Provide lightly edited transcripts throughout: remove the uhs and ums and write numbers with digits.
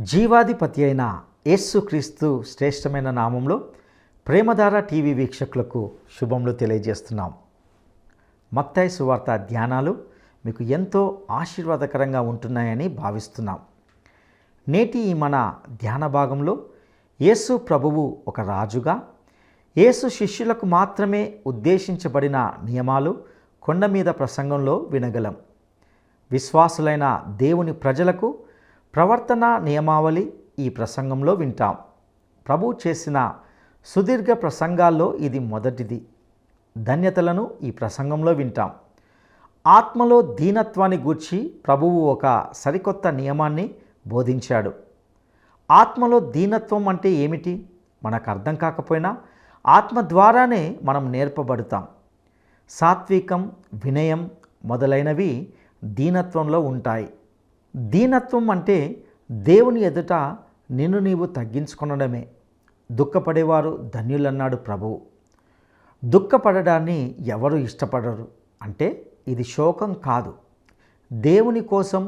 జీవాధిపతి అయిన యేసుక్రీస్తు శ్రేష్టమైన నామంలో ప్రేమధార టీవీ వీక్షకులకు శుభములు తెలియజేస్తున్నాం. మత్తయి సువార్త ధ్యానాలు మీకు ఎంతో ఆశీర్వాదకరంగా ఉంటున్నాయని భావిస్తున్నాం. నేటి మన ధ్యాన భాగంలో యేసు ప్రభువు ఒక రాజుగా, యేసు శిష్యులకు మాత్రమే ఉద్దేశించబడిన నియమాలు కొండ మీద ప్రసంగంలో వినగలం. విశ్వాసులైన దేవుని ప్రజలకు ప్రవర్తన నియమావళి ఈ ప్రసంగంలో వింటాం. ప్రభు చేసిన సుదీర్ఘ ప్రసంగాల్లో ఇది మొదటిది. ధన్యతలను ఈ ప్రసంగంలో వింటాం. ఆత్మలో దీనత్వాన్ని గూర్చి ప్రభువు ఒక సరికొత్త నియమాన్ని బోధించాడు. ఆత్మలో దీనత్వం అంటే ఏమిటి మనకు అర్థం కాకపోయినా ఆత్మ ద్వారానే మనం నేర్పబడతాం. సాత్వికం, వినయం మొదలైనవి దీనత్వంలో ఉంటాయి. దీనత్వం అంటే దేవుని ఎదుట నిన్ను నీవు తగ్గించుకొనడమే. దుఃఖపడేవారు ధన్యులన్నాడు ప్రభువు. దుఃఖపడడాన్ని ఎవరు ఇష్టపడరు. అంటే ఇది శోకం కాదు, దేవుని కోసం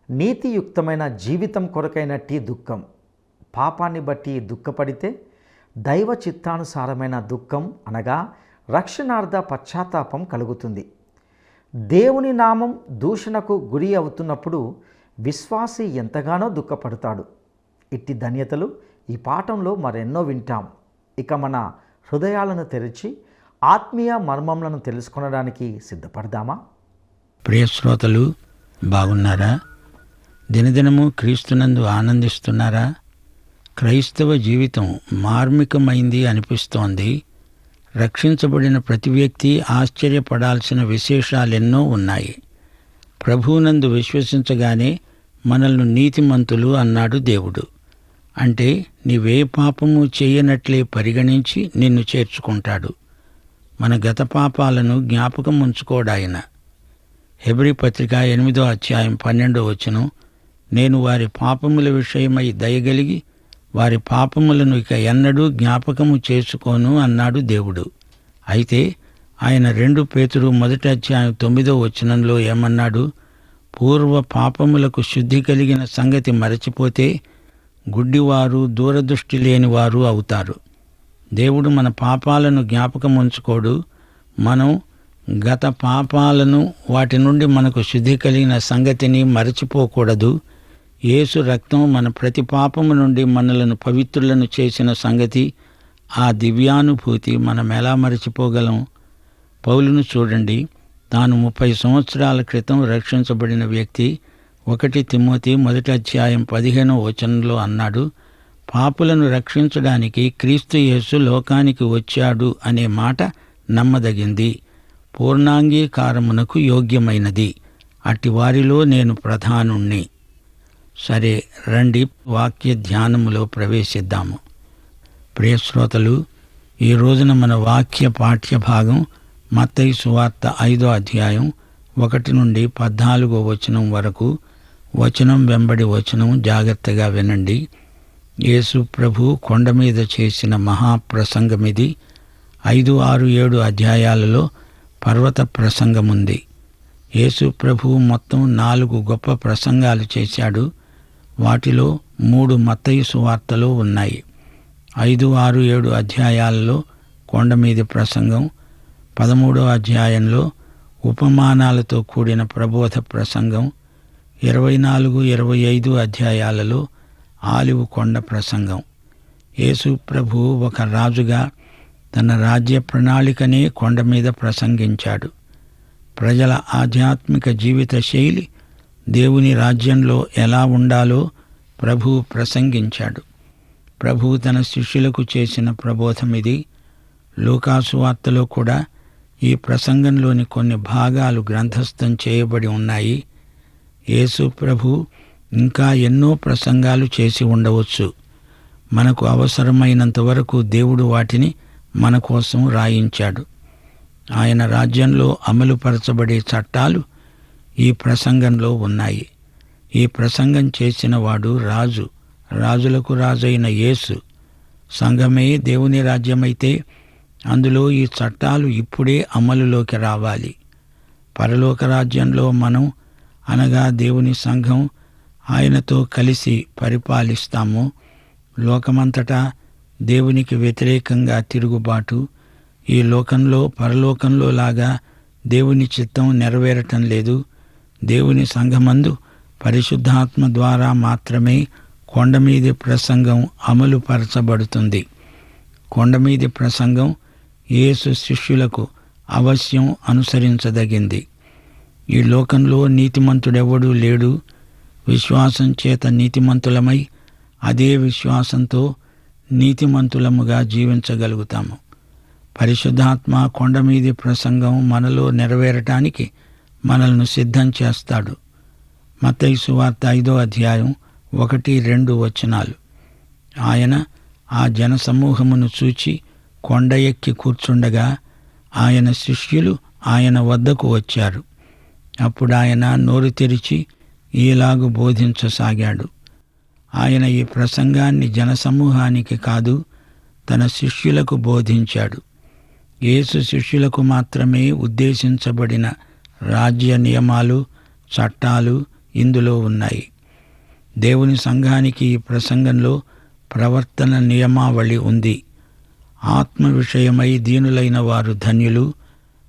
నీతియుక్తమైన జీవితం కొరకైనట్టి దుఃఖం. పాపాన్ని బట్టి దుఃఖపడితే దైవ చిత్తానుసారమైన దుఃఖం అనగా రక్షణార్థ పశ్చాత్తాపం కలుగుతుంది. దేవుని నామం దూషణకు గురి అవుతున్నప్పుడు విశ్వాసి ఎంతగానో దుఃఖపడతాడు. ఇట్టి ధన్యతలు ఈ పాఠంలో మరెన్నో వింటాం. ఇక మన హృదయాలను తెరిచి ఆత్మీయ మర్మములను తెలుసుకొనడానికి సిద్ధపడదామా? ప్రియ శ్రోతలు, బాగున్నారా? దినదినము క్రీస్తునందు ఆనందిస్తున్నారా? క్రైస్తవ జీవితం మార్మికమైంది అనిపిస్తోంది. రక్షించబడిన ప్రతి వ్యక్తి ఆశ్చర్యపడాల్సిన విశేషాలెన్నో ఉన్నాయి. ప్రభువునందు విశ్వసించగానే మనల్ని నీతిమంతులు అన్నాడు దేవుడు. అంటే నీవే పాపము చేయనట్లే పరిగణించి నిన్ను చేర్చుకుంటాడు. మన గత పాపాలను జ్ఞాపకం ఉంచుకోడాయన. హెబ్రీ పత్రిక 8వ అధ్యాయం 12వ వచనం, నేను వారి పాపముల విషయమై దయగలిగి వారి పాపములను ఇక ఎన్నడూ జ్ఞాపకము చేసుకోను అన్నాడు దేవుడు. అయితే ఆయన 2 పేతురు 1వ అధ్యాయం 9వ వచనంలో ఏమన్నాడు? పూర్వ పాపములకు శుద్ధి కలిగిన సంగతి మరచిపోతే గుడ్డివారు, దూరదృష్టి లేనివారు అవుతారు. దేవుడు మన పాపాలను జ్ఞాపకం ఉంచుకోడు. మనం గత పాపాలను, వాటి నుండి మనకు శుద్ధి కలిగిన సంగతిని మరచిపోకూడదు. యేసు రక్తం మన ప్రతి పాపము నుండి మనలను పవిత్రులను చేసిన సంగతి, ఆ దివ్యానుభూతి మనం ఎలా మరచిపోగలం? పౌలును చూడండి. తాను 30 సంవత్సరాల క్రితం రక్షించబడిన వ్యక్తి 1 తిమోతి 1వ అధ్యాయం 15వ వచనంలో అన్నాడు, పాపులను రక్షించడానికి క్రీస్తు యేసు లోకానికి వచ్చాడు అనే మాట నమ్మదగింది, పూర్ణాంగీకారమునకు యోగ్యమైనది. అట్టి వారిలో నేను ప్రధానుణ్ణి. సరే, రండి వాక్య ధ్యానములో ప్రవేశిద్దాము. ప్రియశ్రోతలు, ఈ రోజున మన వాక్య పాఠ్య భాగం మత్తయి సువార్త 5వ అధ్యాయం 1 నుండి 14వ వచనం వరకు. వచనం వెంబడి వచనం జాగ్రత్తగా వినండి. యేసు ప్రభు కొండ మీద చేసిన మహాప్రసంగమిది. 5, 6, 7 అధ్యాయాలలో పర్వత ప్రసంగముంది. యేసు ప్రభు మొత్తం 4 గొప్ప ప్రసంగాలు చేశాడు. వాటిలో 3 మత్తయి సువార్తలో ఉన్నాయి. 5, 6, 7 అధ్యాయాలలో కొండ మీది ప్రసంగం, 13వ అధ్యాయంలో ఉపమానాలతో కూడిన ప్రబోధ ప్రసంగం, 24, 25 అధ్యాయాలలో ఆలివ్ కొండ ప్రసంగం. యేసు ప్రభు ఒక రాజుగా తన రాజ్య ప్రణాళికనే కొండ మీద ప్రసంగించాడు. ప్రజల ఆధ్యాత్మిక జీవిత శైలి, దేవుని రాజ్యంలో ఎలా ఉండాలో ప్రభు ప్రసంగించాడు. ప్రభు తన శిష్యులకు చేసిన ప్రబోధమిది. లూకాసు వార్తలో కూడా ఈ ప్రసంగంలోని కొన్ని భాగాలు గ్రంథస్థం చేయబడి ఉన్నాయి. యేసు ప్రభు ఇంకా ఎన్నో ప్రసంగాలు చేసి ఉండవచ్చు. మనకు అవసరమైనంత వరకు దేవుడు వాటిని మన కోసం రాయించాడు. ఆయన రాజ్యంలో అమలుపరచబడే చట్టాలు ఈ ప్రసంగంలో ఉన్నాయి. ఈ ప్రసంగం చేసిన వాడు రాజు, రాజులకు రాజైన యేసు. సంఘమే దేవుని రాజ్యమైతే అందులో ఈ చట్టాలు ఇప్పుడే అమలులోకి రావాలి. పరలోక రాజ్యంలో మనం అనగా దేవుని సంఘం ఆయనతో కలిసి పరిపాలిస్తామో, లోకమంతటా దేవునికి వ్యతిరేకంగా తిరుగుబాటు, ఈ లోకంలో పరలోకంలో లాగా దేవుని చిత్తం నెరవేరటం లేదు. దేవుని సంఘమందు పరిశుద్ధాత్మ ద్వారా మాత్రమే కొండమీది ప్రసంగం అమలుపరచబడుతుంది. కొండమీది ప్రసంగం యేసు శిష్యులకు అవశ్యం అనుసరించదగింది. ఈ లోకంలో నీతిమంతుడెవడూ లేడు. విశ్వాసం చేత నీతిమంతులమై అదే విశ్వాసంతో నీతిమంతులముగా జీవించగలుగుతాము. పరిశుద్ధాత్మ కొండమీది ప్రసంగం మనలో నెరవేరటానికి మనల్ని సిద్ధం చేస్తాడు. మత్తయి సువార్త 5వ అధ్యాయం 1-2 వచనాలు. ఆయన ఆ జనసమూహమును చూచి కొండ ఎక్కి కూర్చుండగా ఆయన శిష్యులు ఆయన వద్దకు వచ్చారు. అప్పుడు ఆయన నోరు తెరిచి ఈలాగు బోధించసాగాడు. ఆయన ఈ ప్రసంగాన్ని జనసమూహానికి కాదు, తన శిష్యులకు బోధించాడు. యేసు శిష్యులకు మాత్రమే ఉద్దేశించబడిన రాజ్య నియమాలు, చట్టాలు ఇందులో ఉన్నాయి. దేవుని సంఘానికి ఈ ప్రసంగంలో ప్రవర్తన నియమావళి ఉంది. ఆత్మ విషయమై దీనులైన వారు ధన్యులు,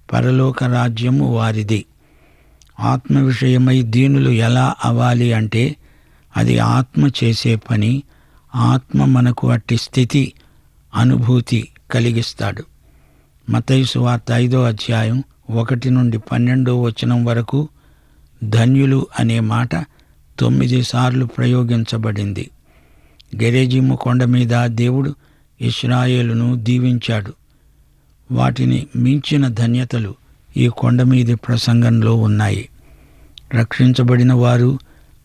పరలోక రాజ్యము వారిది. ఆత్మ విషయమై దీనులు ఎలా అవ్వాలి అంటే, అది ఆత్మ చేసే పని. ఆత్మ మనకు అట్టి స్థితి, అనుభూతి కలిగిస్తాడు. మత్తయి సువార్త 5వ అధ్యాయం 1-12 వచనం వరకు ధన్యులు అనే మాట 9 సార్లు ప్రయోగించబడింది. గెరిజీము కొండ మీద దేవుడు ఇశ్రాయేలును దీవించాడు. వాటిని మించిన ధన్యతలు ఈ కొండమీది ప్రసంగంలో ఉన్నాయి. రక్షించబడిన వారు,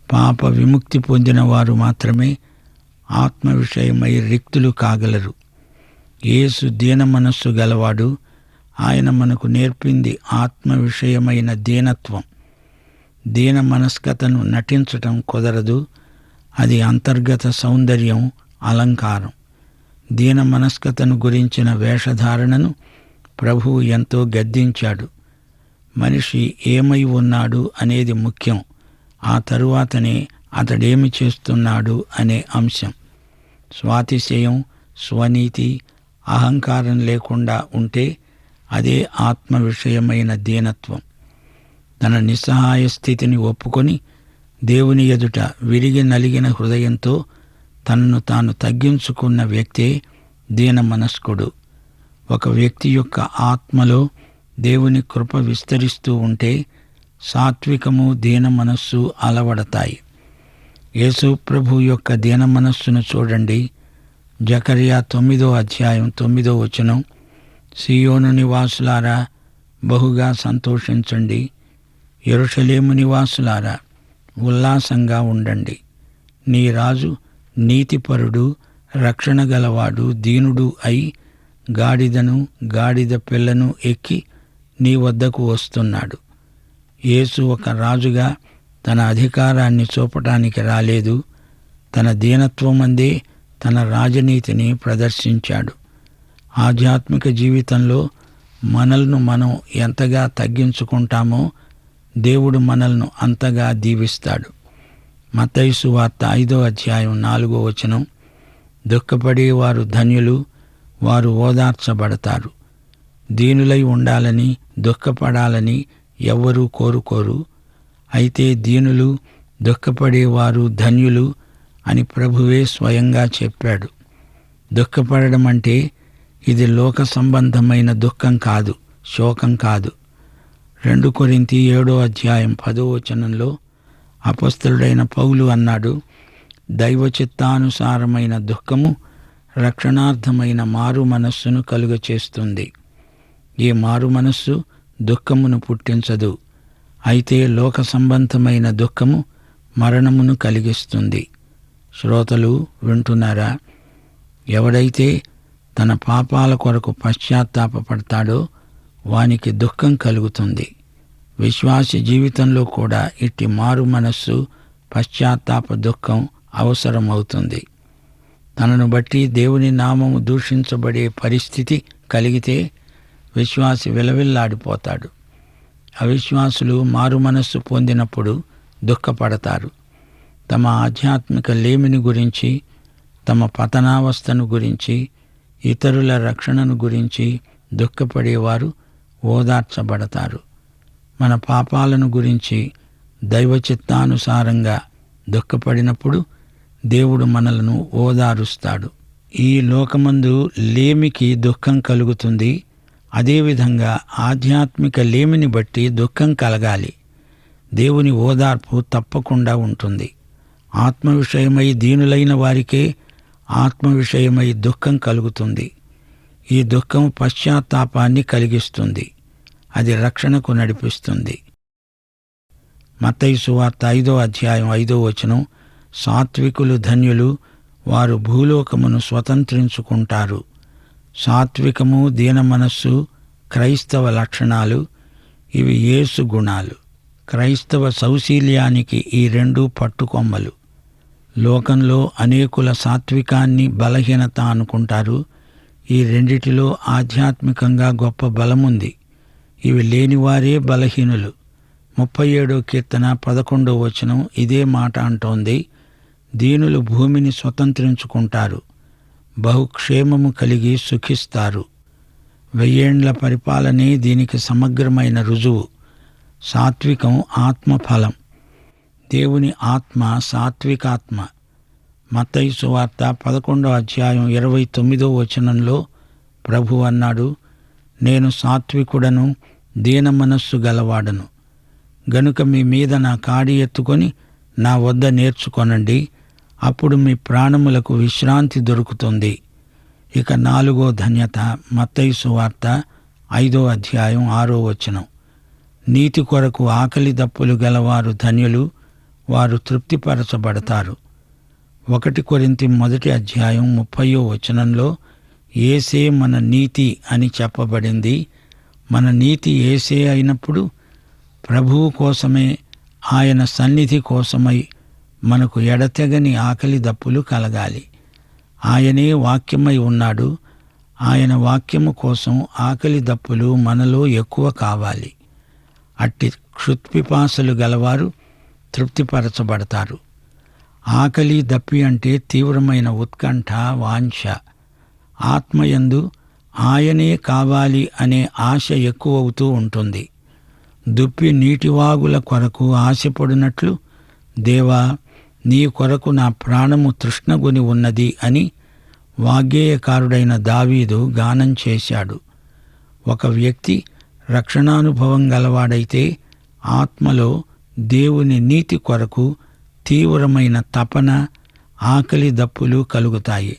పాప విముక్తి పొందిన వారు మాత్రమే ఆత్మ విషయమై రిక్తులు కాగలరు. యేసు దీన మనస్సు గలవాడు. ఆయన మనకు నేర్పింది ఆత్మ విషయమైన దీనత్వం. దీన మనస్కతను నటించటం కుదరదు. అది అంతర్గత సౌందర్యం, అలంకారం. దీన మనస్కతను గురించిన వేషధారణను ప్రభువు ఎంతో గద్దించాడు. మనిషి ఏమై ఉన్నాడు అనేది ముఖ్యం. ఆ తరువాతనే అతడేమి చేస్తున్నాడు అనే అంశం. స్వాతిశయం, స్వనీతి, అహంకారం లేకుండా ఉంటే అదే ఆత్మ విషయమైన దీనత్వం. తన నిస్సహాయ స్థితిని ఒప్పుకొని దేవుని ఎదుట విరిగి నలిగిన హృదయంతో తనను తాను తగ్గించుకున్న వ్యక్తే దీన మనస్కుడు. ఒక వ్యక్తి యొక్క ఆత్మలో దేవుని కృప విస్తరిస్తూ ఉంటే సాత్వికము, దీన మనస్సు అలవడతాయి. యేసు ప్రభు యొక్క దీన మనస్సును చూడండి. జకర్యా 9వ అధ్యాయం 9వ వచనం. సీయోను నివాసులారా, బహుగా సంతోషించండి. యెరూషలేము నివాసులారా, ఉల్లాసంగా ఉండండి. నీ రాజు నీతిపరుడు, రక్షణ గలవాడు, దీనుడు అయి గాడిదను, గాడిద పిల్లను ఎక్కి నీ వద్దకు వస్తున్నాడు. యేసు ఒక రాజుగా తన అధికారాన్ని చూపటానికి రాలేదు. తన దీనత్వమందే తన రాజనీతిని ప్రదర్శించాడు. ఆధ్యాత్మిక జీవితంలో మనల్ని మనం ఎంతగా తగ్గించుకుంటామో దేవుడు మనల్ని అంతగా దీవిస్తాడు. మత్తయి సువార్త 5వ అధ్యాయం 4వ వచనం. దుఃఖపడేవారు ధన్యులు, వారు ఓదార్చబడతారు. దీనులై ఉండాలని, దుఃఖపడాలని ఎవ్వరూ కోరుకోరు. అయితే దీనులు, దుఃఖపడేవారు ధన్యులు అని ప్రభువే స్వయంగా చెప్పాడు. దుఃఖపడడం అంటే ఇది లోక సంబంధమైన దుఃఖం కాదు, శోకం కాదు. 2 కొరింథీ 7వ అధ్యాయం 10వ వచనంలో అపొస్తలుడైన పౌలు అన్నాడు, దైవ చిత్తానుసారమైన దుఃఖము రక్షణార్థమైన మారు మనస్సును కలుగచేస్తుంది. ఈ మారు మనస్సు దుఃఖమును పుట్టించదు. అయితే లోక సంబంధమైన దుఃఖము మరణమును కలిగిస్తుంది. శ్రోతలు వింటున్నారా? ఎవడైతే తన పాపాల కొరకు పశ్చాత్తాపపడతాడో వానికి దుఃఖం కలుగుతుంది. విశ్వాసి జీవితంలో కూడా ఇట్టి మారు మనస్సు, పశ్చాత్తాప దుఃఖం అవసరమవుతుంది. తనను బట్టి దేవుని నామము దూషించబడే పరిస్థితి కలిగితే విశ్వాసి విలవిల్లాడిపోతాడు. అవిశ్వాసులు మారు మనస్సు పొందినప్పుడు దుఃఖపడతారు. తమ ఆధ్యాత్మిక లేమిని గురించి, తమ పతనావస్థను గురించి, ఇతరుల రక్షణను గురించి దుఃఖపడేవారు ఓదార్చబడతారు. మన పాపాలను గురించి దైవ చిత్తానుసారంగా దుఃఖపడినప్పుడు దేవుడు మనలను ఓదారుస్తాడు. ఈ లోకమందు లేమికి దుఃఖం కలుగుతుంది. అదేవిధంగా ఆధ్యాత్మిక లేమిని బట్టి దుఃఖం కలగాలి. దేవుని ఓదార్పు తప్పకుండా ఉంటుంది. ఆత్మ విషయమై దీనులైన వారికే ఆత్మ విషయమై దుఃఖం కలుగుతుంది. ఈ దుఃఖం పశ్చాత్తాపాన్ని కలిగిస్తుంది. అది రక్షణకు నడిపిస్తుంది. మత్తయి సువార్త 5వ అధ్యాయం 5వ వచనం, సాత్వికులు ధన్యులు, వారు భూలోకమును స్వతంత్రించుకుంటారు. సాత్వికము, దీనమనస్సు క్రైస్తవ లక్షణాలు. ఇవి యేసు గుణాలు. క్రైస్తవ సౌశీల్యానికి ఈ రెండూ పట్టుకొమ్మలు. లోకంలో అనేకుల సాత్వికాన్ని బలహీనత అనుకుంటారు. ఈ రెండిటిలో ఆధ్యాత్మికంగా గొప్ప బలముంది. ఇవి లేనివారే బలహీనులు. 37వ కీర్తన 11వ వచనం ఇదే మాట అంటోంది. దీనులు భూమిని స్వతంత్రించుకుంటారు, బహుక్షేమము కలిగి సుఖిస్తారు. 1000 ఏండ్ల పరిపాలనే దీనికి సమగ్రమైన రుజువు. సాత్వికం ఆత్మఫలం. దేవుని ఆత్మ సాత్వికాత్మ. మత్తయి సువార్త 11వ అధ్యాయం 29వ వచనంలో ప్రభు అన్నాడు, నేను సాత్వికుడను, దీన మనస్సు గలవాడను. గనుక మీ మీద నా కాడి ఎత్తుకొని నా వద్ద నేర్చుకొనండి, అప్పుడు మీ ప్రాణములకు విశ్రాంతి దొరుకుతుంది. ఇక 4వ ధన్యత మత్తయి సువార్త 5వ అధ్యాయం 6వ వచనం, నీతి కొరకు ఆకలి దప్పులు గలవారు ధన్యులు, వారు తృప్తిపరచబడతారు. 1 కొరింథీ 1వ అధ్యాయం 30వ వచనంలో యేసే మన నీతి అని చెప్పబడింది. మన నీతి యేసే అయినప్పుడు ప్రభువు కోసమే, ఆయన సన్నిధి కోసమై మనకు ఎడతెగని ఆకలి దప్పులు కలగాలి. ఆయనే వాక్యమై ఉన్నాడు. ఆయన వాక్యము కోసం ఆకలి దప్పులు మనలో ఎక్కువ కావాలి. అట్టి క్షుత్పిపాసలు గలవారు తృప్తిపరచబడతారు. ఆకలి దప్పి అంటే తీవ్రమైన ఉత్కంఠ, వాంఛ. ఆత్మయందు ఆయనే కావాలి అనే ఆశ ఎక్కువవుతూ ఉంటుంది. దుప్పి నీటివాగుల కొరకు ఆశపడినట్లు, దేవా నీ కొరకు నా ప్రాణము తృష్ణగొని ఉన్నది అని వాగ్గేయకారుడైన దావీదు గానం చేశాడు. ఒక వ్యక్తి రక్షణానుభవం గలవాడైతే ఆత్మలో దేవుని నీతి కొరకు తీవ్రమైన తపన, ఆకలి దప్పులు కలుగుతాయి.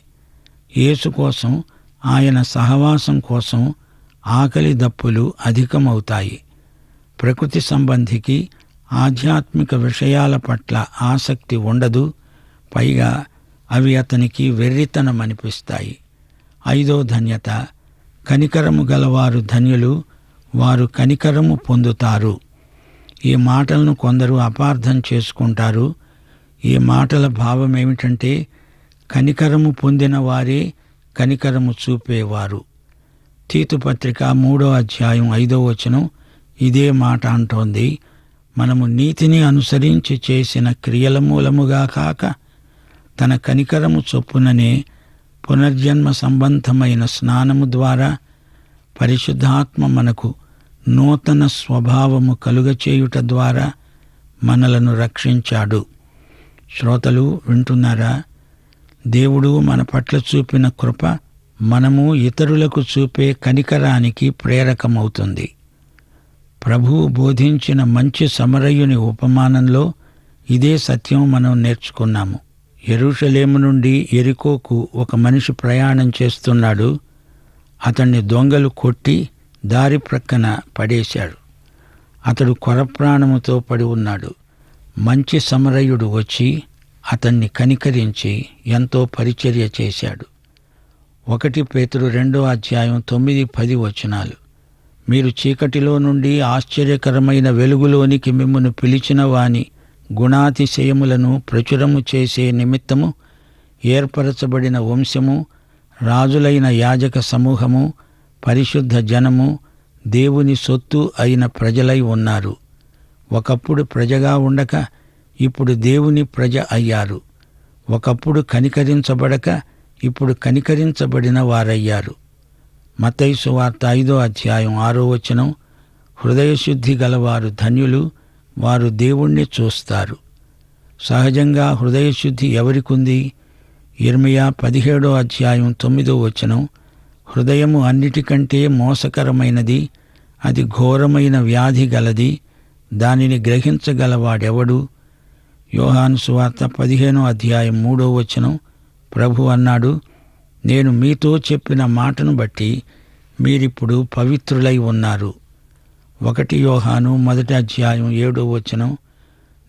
యేసు కోసం, ఆయన సహవాసం కోసం ఆకలి దప్పులు అధికమవుతాయి. ప్రకృతి సంబంధికి ఆధ్యాత్మిక విషయాల పట్ల ఆసక్తి ఉండదు. పైగా అవి అతనికి వెర్రితనమనిపిస్తాయి. 5వ ధన్యత కనికరము గలవారు ధన్యులు, వారు కనికరము పొందుతారు. ఈ మాటలను కొందరు అపార్థం చేసుకుంటారు. ఈ మాటల భావం ఏమిటంటే, కనికరము పొందిన వారే కనికరము చూపేవారు. తీతు పత్రిక 3వ అధ్యాయం 5వ వచనం ఇదే మాట అంటోంది. మనము నీతిని అనుసరించి చేసిన క్రియల మూలముగా కాక, తన కనికరము చొప్పుననే పునర్జన్మ సంబంధమైన స్నానము ద్వారా పరిశుద్ధాత్మ మనకు నూతన స్వభావము కలుగచేయుట ద్వారా మనలను రక్షించాడు. శ్రోతలు వింటున్నారా? దేవుడు మన పట్ల చూపిన కృప మనము ఇతరులకు చూపే కనికరానికి ప్రేరకమవుతుంది. ప్రభువు బోధించిన మంచి సమరయుని ఉపమానంలో ఇదే సత్యం మనం నేర్చుకున్నాము. యెరూషలేము నుండి యెరికోకు ఒక మనిషి ప్రయాణం చేస్తున్నాడు. అతన్ని దొంగలు కొట్టి దారి ప్రక్కన పడేశాడు. అతడు కొరప్రాణముతో పడి ఉన్నాడు. మంచి సమరయుడు వచ్చి అతన్ని కనికరించి ఎంతో పరిచర్య చేశాడు. 1 పేతురు 2వ అధ్యాయం 9-10 వచనాలు, మీరు చీకటిలో నుండి ఆశ్చర్యకరమైన వెలుగులోనికి మిమ్మును పిలిచిన వాని గుణాతిశయములను ప్రచురము చేసే నిమిత్తము ఏర్పరచబడిన వంశము, రాజులైన యాజక సమూహము, పరిశుద్ధ జనము, దేవుని సొత్తు అయిన ప్రజలై ఉన్నారు. ఒకప్పుడు ప్రజగా ఉండక ఇప్పుడు దేవుని ప్రజ అయ్యారు. ఒకప్పుడు కనికరించబడక ఇప్పుడు కనికరించబడిన వారయ్యారు. మత్తయి సువార్త 5వ అధ్యాయం 6వ వచనం, హృదయశుద్ధి గలవారు ధన్యులు, వారు దేవుణ్ణి చూస్తారు. సహజంగా హృదయశుద్ధి ఎవరికుంది? యిర్మీయా 17వ అధ్యాయం 9వ వచనం, హృదయము అన్నిటికంటే మోసకరమైనది, అది ఘోరమైన వ్యాధి గలది, దానిని గ్రహించగలవాడెవడు? యోహాను సువార్త 15వ అధ్యాయం 3వ వచనం, ప్రభు అన్నాడు, నేను మీతో చెప్పిన మాటను బట్టి మీరిప్పుడు పవిత్రులై ఉన్నారు. 1 యోహాను 1వ అధ్యాయం 7వ వచనం,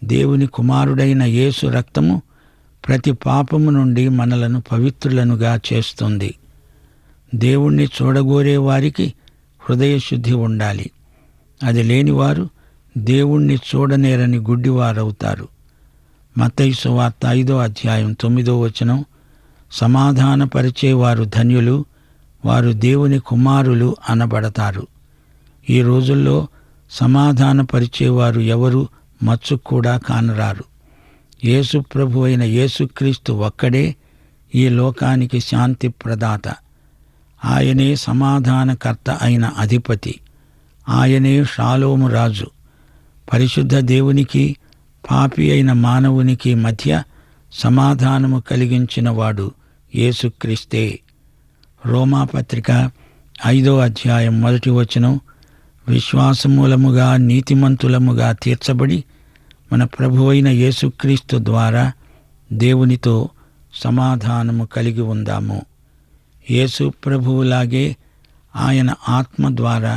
దేవుని కుమారుడైన యేసు రక్తము ప్రతి పాపము నుండి మనలను పవిత్రులనుగా చేస్తుంది. దేవుణ్ణి చూడగోరే వారికి హృదయశుద్ధి ఉండాలి. అది లేనివారు దేవుణ్ణి చూడనేరని గుడ్డివారవుతారు. మత్తయి సువార్త 5వ అధ్యాయం 9వ వచనం, సమాధానపరిచేవారు ధన్యులు, వారు దేవుని కుమారులు అనబడతారు. ఈ రోజుల్లో సమాధానపరిచేవారు ఎవరు మచ్చుకు కూడా కానరారు. యేసు ప్రభు అయిన యేసుక్రీస్తు ఒక్కడే ఈ లోకానికి శాంతి ప్రదాత. ఆయనే సమాధానకర్త అయిన అధిపతి. ఆయనే షాలోము రాజు. పరిశుద్ధ దేవునికి పాపి అయిన మానవునికి మధ్య సమాధానము కలిగించినవాడు యేసుక్రీస్తే. రోమాపత్రిక 5వ అధ్యాయం 1వ వచనం, విశ్వాసమూలముగా నీతిమంతులముగా తీర్చబడి మన ప్రభువైన యేసుక్రీస్తు ద్వారా దేవునితో సమాధానము కలిగి ఉందాము. యేసు ప్రభువులాగే ఆయన ఆత్మ ద్వారా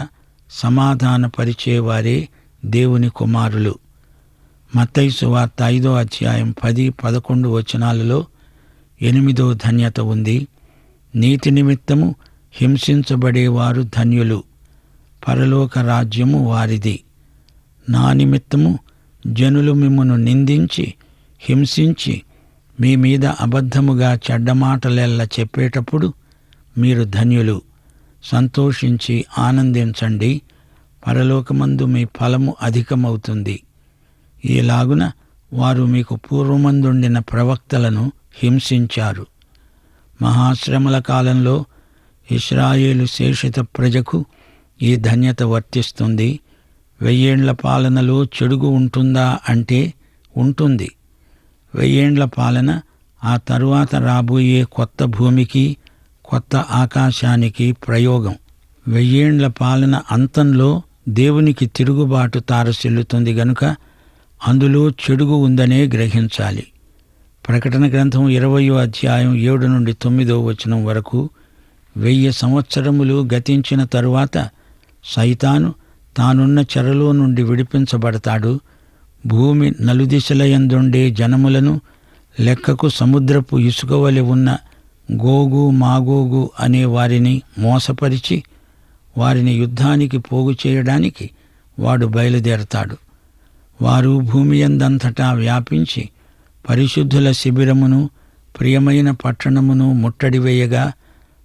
సమాధానపరిచేవారే దేవుని కుమారులు. మత్తయి సువార్త 5వ అధ్యాయం 10-11 వచనాలలో 8వ ధన్యత ఉంది. నీతి నిమిత్తము హింసించబడేవారు ధన్యులు, పరలోక రాజ్యము వారిది. నా నిమిత్తము జనులు మిమ్మును నిందించి హింసించి మీ మీద అబద్ధముగా చెడ్డమాటలెల్ల చెప్పేటప్పుడు మీరు ధన్యులు. సంతోషించి ఆనందించండి, పరలోకమందు మీ ఫలము అధికమవుతుంది. ఈలాగున వారు మీకు పూర్వమందుండిన ప్రవక్తలను హింసించారు. మహాశ్రమల కాలంలో ఇశ్రాయేలు శేషిత ప్రజకు ఈ ధన్యత వర్తిస్తుంది. 1000 ఏండ్ల పాలనలో చెడుగు ఉంటుందా అంటే ఉంటుంది. 1000 ఏండ్ల పాలన ఆ తరువాత రాబోయే కొత్త భూమికి కొత్త ఆకాశానికి ప్రయోగం. 1000 ఏండ్ల పాలన అంతంలో దేవునికి తిరుగుబాటు తారసిల్లుతుంది గనుక అందులో చెడుగు ఉందనే గ్రహించాలి. ప్రకటన గ్రంథం 20వ అధ్యాయం 7-9వ వచనం వరకు 1000 సంవత్సరములు గతించిన తరువాత సైతాను తానున్న చెరలో నుండి విడిపించబడతాడు. భూమి నలుదిశలయందుండే జనములను లెక్కకు సముద్రపు ఇసుకవలె ఉన్న గోగు మాగోగు అనే వారిని మోసపరిచి వారిని యుద్ధానికి పోగు చేయడానికి వాడు బయలుదేరతాడు. వారు భూమియందంతటా వ్యాపించి పరిశుద్ధుల శిబిరమును ప్రియమైన పట్టణమును ముట్టడివేయగా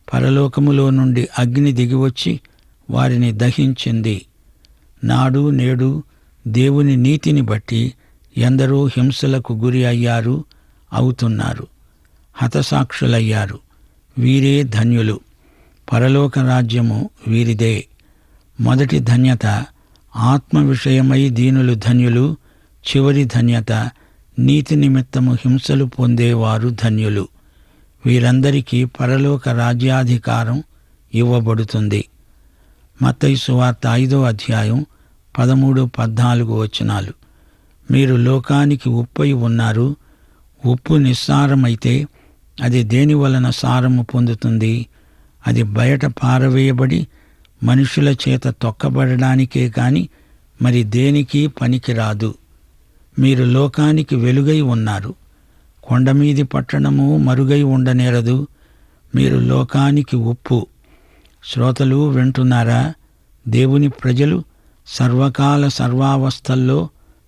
పరలోకములో నుండి అగ్ని దిగివచ్చి వారిని దహించింది. నాడు నేడు దేవుని నీతిని బట్టి ఎందరో హింసలకు గురి అయ్యారు, అవుతున్నారు, హతసాక్షులయ్యారు. వీరే ధన్యులు. పరలోక రాజ్యము వీరిదే. మొదటి ధన్యత ఆత్మ విషయమై దీనులు ధన్యులు. చివరి ధన్యత నీతి నిమిత్తము హింసలు పొందేవారు ధన్యులు. వీరందరికీ పరలోక రాజ్యాధికారం ఇవ్వబడుతుంది. మత్తయి సువార్త 5వ అధ్యాయం 13-14 వచనాలు, మీరు లోకానికి ఉప్పై ఉన్నారు. ఉప్పు నిస్సారమైతే అది దేని వలన సారము పొందుతుంది? అది బయట పారవేయబడి మనుషుల చేత తొక్కబడడానికే కాని మరి దేనికి పనికిరాదు. మీరు లోకానికి వెలుగై ఉన్నారు. కొండమీది పట్టణము మరుగై ఉండనేరదు. మీరు లోకానికి ఉప్పు. శ్రోతలు వింటున్నారా? దేవుని ప్రజలు సర్వకాల సర్వావస్థల్లో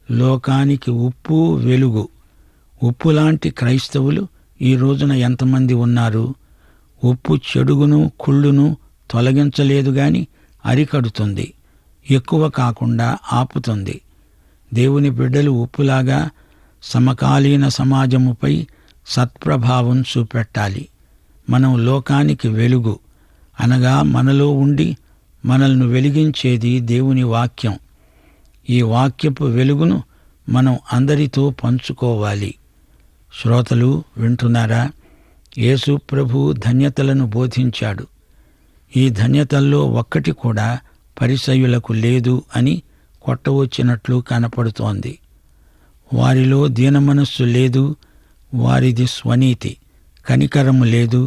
లోకానికి ఉప్పు, వెలుగు. ఉప్పులాంటి క్రైస్తవులు ఈ రోజున ఎంతమంది ఉన్నారు? ఉప్పు చెడుగును కుళ్ళును తొలగించలేదు గాని అరికడుతుంది, ఎక్కువ కాకుండా ఆపుతుంది. దేవుని బిడ్డలు ఉప్పులాగా సమకాలీన సమాజముపై సత్ప్రభావం చూపెట్టాలి. మనం లోకానికి వెలుగు, అనగా మనలో ఉండి మనల్ని వెలిగించేది దేవుని వాక్యం. ఈ వాక్యపు వెలుగును మనం అందరితో పంచుకోవాలి. శ్రోతలు వింటున్నారా? యేసు ప్రభు ధన్యతలను బోధించాడు. ఈ ధన్యతల్లో ఒక్కటి కూడా పరిసయ్యులకు లేదు అని కొట్టవచ్చినట్లు కనపడుతోంది. వారిలో దీనమనస్సు లేదు, వారిది స్వనీతి, కనికరము లేదు,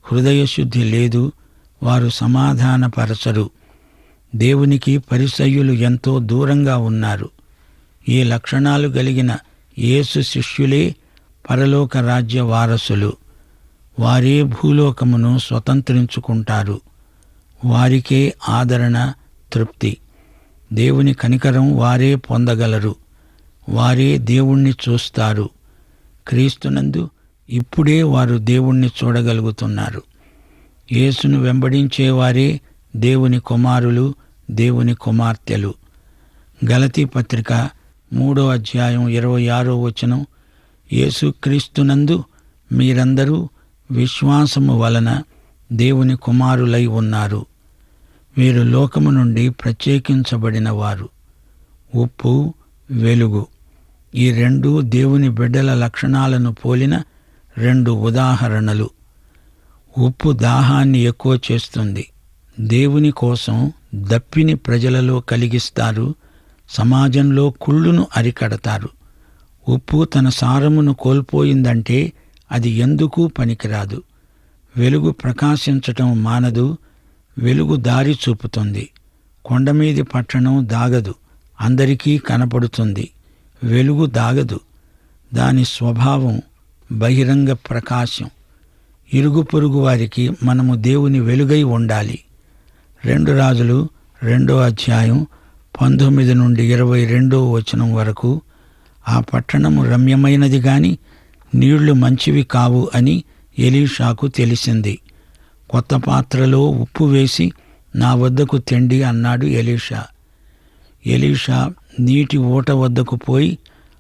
హృదయశుద్ధి లేదు, వారు సమాధానపరచరు. దేవునికి పరిసయ్యులు ఎంతో దూరంగా ఉన్నారు. ఈ లక్షణాలు కలిగిన యేసు శిష్యులే పరలోక రాజ్య వారసులు. వారే భూలోకమును స్వతంత్రించుకుంటారు. వారికే ఆదరణ, తృప్తి. దేవుని కనికరం వారే పొందగలరు. వారే దేవుణ్ణి చూస్తారు. క్రీస్తునందు ఇప్పుడే వారు దేవుణ్ణి చూడగలుగుతున్నారు. యేసును వెంబడించేవారే దేవుని కుమారులు, దేవుని కుమార్తెలు. గలతీ పత్రిక 3:26 యేసుక్రీస్తునందు మీరందరూ విశ్వాసము వలన దేవుని కుమారులై ఉన్నారు. వీరు లోకము నుండి ప్రత్యేకించబడిన వారు. ఉప్పు, వెలుగు, ఈ రెండూ దేవుని బిడ్డల లక్షణాలను పోలిన రెండు ఉదాహరణలు. ఉప్పు దాహాన్ని ఎక్కువ చేస్తుంది. దేవుని కోసం దప్పిని ప్రజలలో కలిగిస్తారు. సమాజంలో కుళ్ళును అరికడతారు. ఉప్పు తన సారమును కోల్పోయిందంటే అది ఎందుకూ పనికిరాదు. వెలుగు ప్రకాశించటం మానదు. వెలుగు దారి చూపుతుంది. కొండమీది పట్టణం దాగదు, అందరికీ కనపడుతుంది. వెలుగు దాగదు. దాని స్వభావం బహిరంగ ప్రకాశం. ఇరుగు పొరుగు వారికి మనము దేవుని వెలుగై ఉండాలి. 2 రాజులు 2:19-22 వరకు ఆ పట్టణము రమ్యమైనది గాని నీళ్లు మంచివి కావు అని ఎలీషాకు తెలిసింది. కొత్త పాత్రలో ఉప్పు వేసి నా వద్దకు తెండి అన్నాడు ఎలీషా. ఎలీషా నీటి ఊట వద్దకు పోయి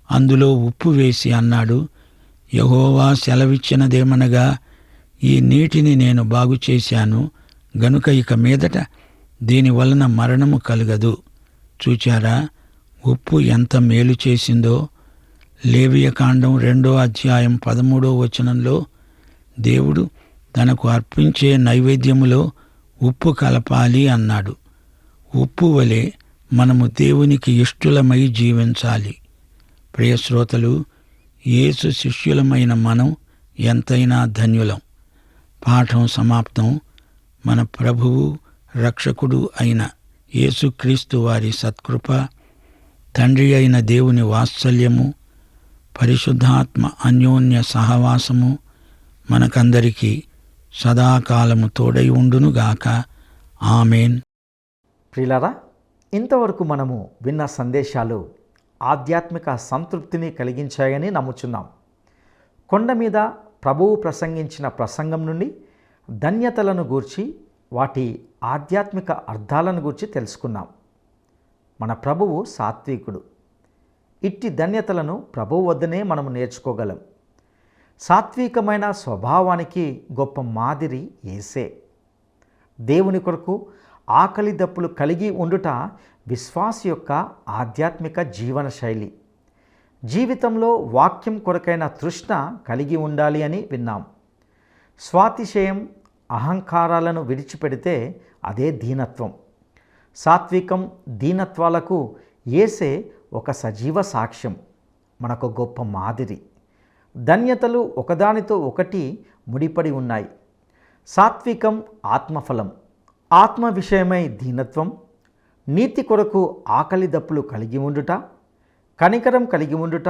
అందులో ఉప్పు వేసి అన్నాడు, యెహోవా సెలవిచ్చినదేమనగా ఈ నీటిని నేను బాగుచేశాను గనుక ఇక మీదట దీనివలన మరణము కలుగదు. చూచారా ఉప్పు ఎంత మేలు చేసిందో? లేవియకాండం 2:13 దేవుడు తనకు అర్పించే నైవేద్యములో ఉప్పు కలపాలి అన్నాడు. ఉప్పు వలె మనము దేవునికి ఇష్టులమై జీవించాలి. ప్రియశ్రోతలు, యేసు శిష్యులమైన మనం ఎంతైనా ధన్యులం. పాఠం సమాప్తం. మన ప్రభువు, రక్షకుడు అయిన యేసుక్రీస్తు వారి సత్కృప, తండ్రి అయిన దేవుని వాత్సల్యము, పరిశుద్ధాత్మ అన్యోన్య సహవాసము మనకందరికీ సదాకాలము తోడై ఉండునుగాక. ఆమేన్. ప్రియులారా, ఇంతవరకు మనము విన్న సందేశాలు ఆధ్యాత్మిక సంతృప్తిని కలిగించాయని నమ్ముచున్నాం. కొండ మీద ప్రభువు ప్రసంగించిన ప్రసంగం నుండి ధన్యతలను గూర్చి, వాటి ఆధ్యాత్మిక అర్థాలను గూర్చి తెలుసుకున్నాం. మన ప్రభువు సాత్వికుడు. ఇట్టి ధన్యతలను ప్రభువు వద్దనే మనము నేర్చుకోగలం. సాత్వికమైన స్వభావానికి గొప్ప మాదిరి యేసే. దేవుని కొరకు ఆకలి దప్పులు కలిగి ఉండుట విశ్వాసి యొక్క ఆధ్యాత్మిక జీవన శైలి. జీవితంలో వాక్యం కొరకైన తృష్ణ కలిగి ఉండాలి అని విన్నాం. స్వాతిశయం, అహంకారాలను విడిచిపెడితే అదే దీనత్వం. సాత్వికం, దీనత్వాలకు యేసే ఒక సజీవ సాక్ష్యం, మనకు గొప్ప మాదిరి. ధన్యతలు ఒకదానితో ఒకటి ముడిపడి ఉన్నాయి. సాత్వికం ఆత్మఫలం. ఆత్మ విషయమై దీనత్వం, నీతి కొరకు ఆకలి దప్పులు కలిగి ఉండుట, కనికరం కలిగి ఉండుట,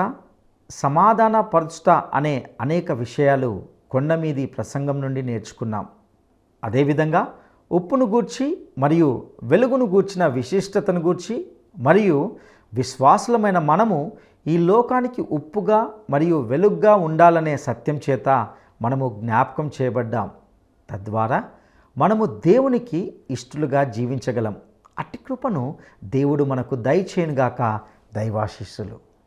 సమాధానపరచుట అనే అనేక విషయాలు కొండమీది ప్రసంగం నుండి నేర్చుకున్నాం. అదేవిధంగా ఉప్పును గూర్చి మరియు వెలుగును గూర్చిన విశిష్టతను గూర్చి, మరియు విశ్వాసులమైన మనము ఈ లోకానికి ఉప్పుగా మరియు వెలుగుగా ఉండాలనే సత్యం చేత మనము జ్ఞాపకం చేయబడ్డాం. తద్వారా మనము దేవునికి ఇష్టలుగా జీవించగలం. అట్టి కృపను దేవుడు మనకు దయచేయునుగాక. దైవాశీస్సులు.